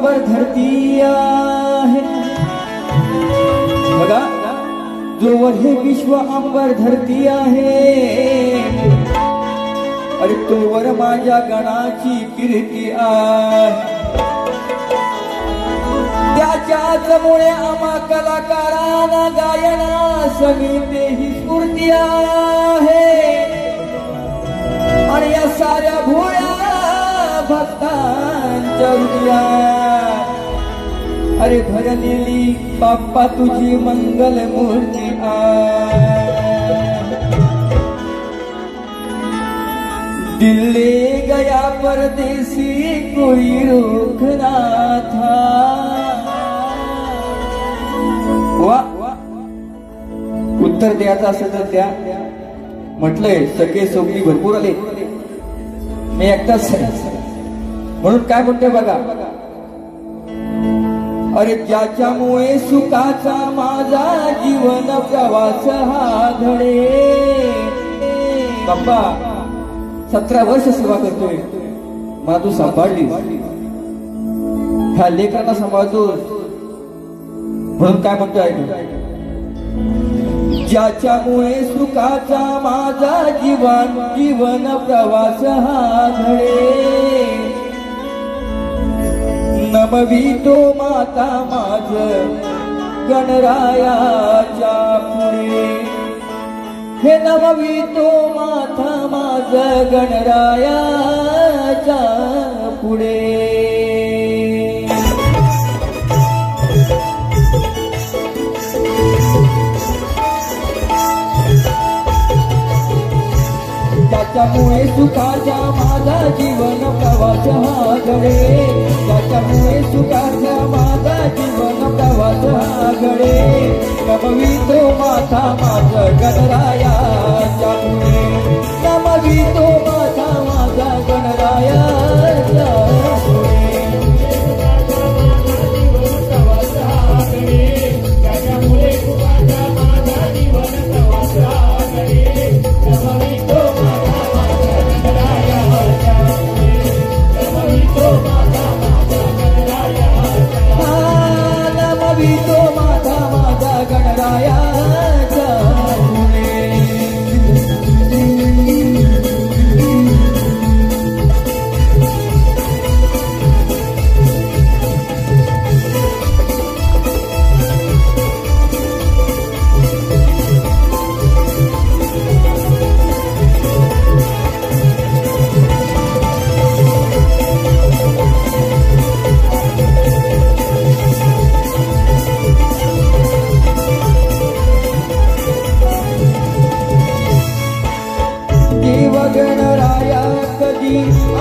अंबर धरती आहे बघा, जोवर हे विश्व अंबर धरती आहे, अरे तोवर माझ्या गणाची कीर्ती आहे। त्याच्याच मुळे आम्हा कलाकारांना गायना संगीते ही स्फूर्ती आहे। आणि या साऱ्या भोळ्या भक्तांच्या हृदयात अरे भरलेली बाप्पा तुझी मंगल मूर्ती आहे। दिल ले गया परदेसी कोई रोकना था। वा उत्तर द्यायचं असेल तर त्या म्हटलंय सगळे सोबती भरपूर आले, मी एकटाच म्हणून काय म्हणतोय बघा, अरे ज्याच्यामुळे सुखाचा माझा जीवन प्रवास हा घडे। बाप्पा 17 वर्ष सेवा करतोय, मला तू सांभाळली, ह्या लेकरांना सांभाळतो म्हणून काय म्हणतोय, ज्याच्यामुळे सुखाचा माझा जीवन प्रवास हा घडे। नमवितो माता माझ गणरायाच्या पुढे, हे नमवितो माता माझ गणरायाच्या पुढे। त्याच्यामुळे सुखाचा माझा जीवन प्रवास हा घडे। त्याच्यामुळे सुखाचा माझा जीवन प्रवास हा घडे। नमवितो माता माझ गणरायाच्या पुढे, नमवितो माता माझा गणरायाच्या पुढे। त्याच्यामुळे सुखाचा माझा जीवन प्रवास हा घडे। नमवितो माता माझा गणरायाच्या पुढे।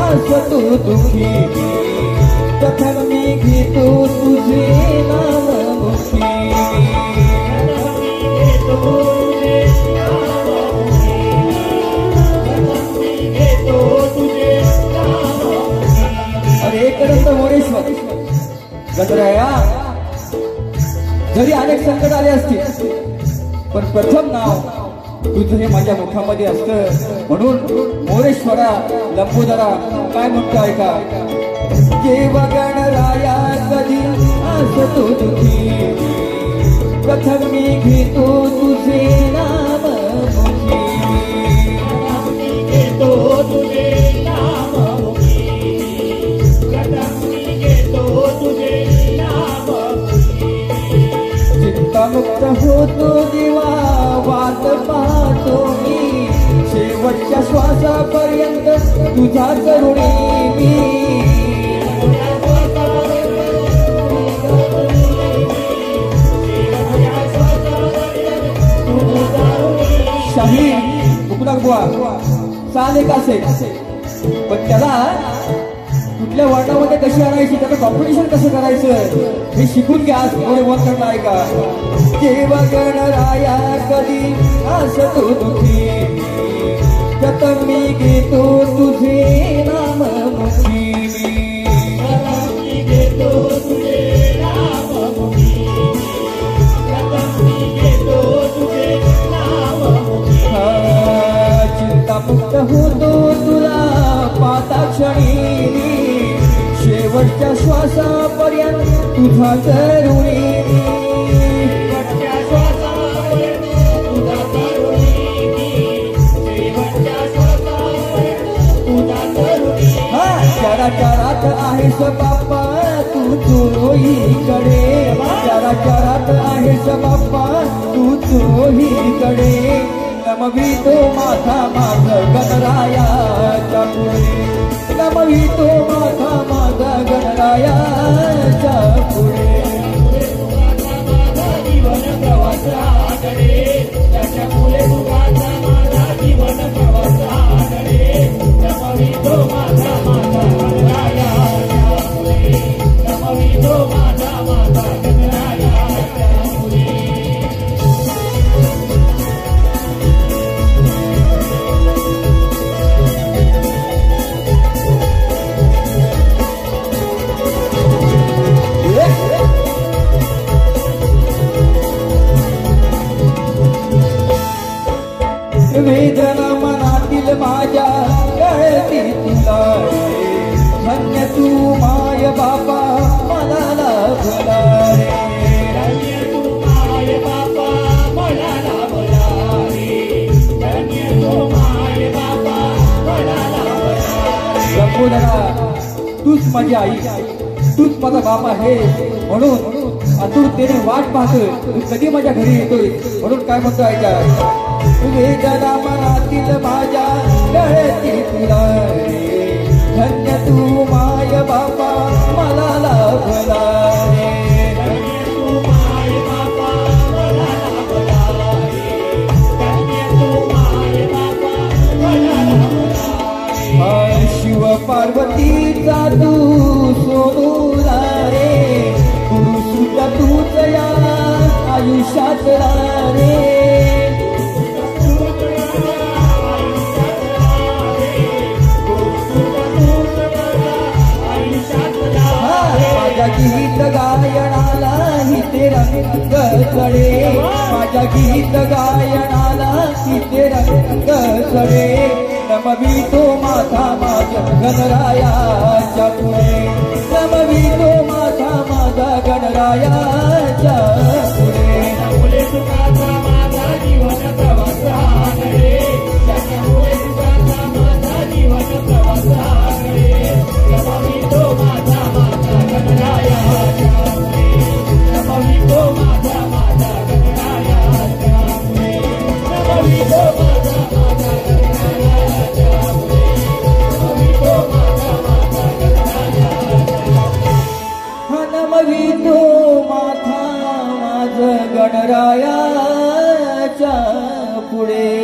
असतो दुखी प्रथम मी घेतो तुझे नाम मुखी। अरे करत मोरेश्वर गणराया, जरी अनेक संकट आले असतील पण प्रथम नाव तुझं हे माझ्या मुखामध्ये असतं, म्हणून मोरेश्वरा लंबोदरा काय म्हणतो ऐका, देव गणराया कधी असतो दुखी प्रथम मी घेतो तुझे नाम मुखी। घेतो तुझे नाम मुखी, प्रथम मी घेतो तुझे नाम मुखी। चिंतामुक्त होतो देवा वाट पाहतो मी, शेवटच्या श्वासापर्यंत तुझ्या करुणी मी। शाही उपनाक बुवा चाले कासे, पण त्याला कुठल्या वर्णामध्ये कशी आणायची, त्याचं कॉम्पिटिशन कसं करायचं हे शिकून घ्या। थोडे वर करणार आहे का, देव गणराया कधी असतो दुखी प्रथम मी घेतो तुझे नाम मुखी। घेतो तुझे नाम मुखी, प्रथम मी घेतो तुझे नाम मुखी। चिंतामुक्त होतो तुला पाता क्षणी, शेवटच्या श्वासापर्यंत तुझा करुणी चराचरात आहेस बाप्पा तू चोहीकडे चराचरात आहेस बाप्पा तू चोहीकडे नमवितो माझा माझ गणरायाच्या पुढे नमवितो माझा माझा गणरायाच्या पुढे जीवन प्रवासाकडे त्याच्या पुढे तुझा माझा जीवन प्रवासाकडे नमवितो माझा माझा गणरायाच्या पुढे नमवितो माझा माझा गणरायाच्या पुढे वेदना मनातील माझ्या कळती तुला धन्य तू माय बापा मला लाभला रे धन्य तू माय बापा मला लाभला रे धन्य तू माय बापा मला लाभला रे तूच माझी आई तूच माझा बाप आहे म्हणून आतुरतेने वाट पाहतोय तू कधी माझ्या घरी येतोय म्हणून काय म्हणतो ऐका वेदना मनातील माझ्या कळती तुला धन्य तू माय बापा मला लाभला रे धन्य तू माय बापा मला लाभला रे धन्य तू माय बापा मला लाभला रे शिव पार्वतीचा तू सोडूला रे गुरु सुद्धा तूच या आयुष्यातला रे गीत गायनाला ही ते रंग चढे माझ्या गीत गायनाला ही ते रंग चढे नमवितो माझा माझा गणरायाच्या पुढे नमवितो माझा माझा गणरायाच्या पुढे नमले तुझा माझा जीवन प्रवासाकडे नमले तुझा माझा जीवन प्रवासाकडे नमवितो माझा माझा गणरायाच्या पुढे नमवितो माझा माझा गणरायाच्या पुढे नमवितो माझा माझा गणरायाच्या पुढे नमवितो माझा माझा गणरायाच्या नमवितो माझा माझा गणरायाच्या पुढे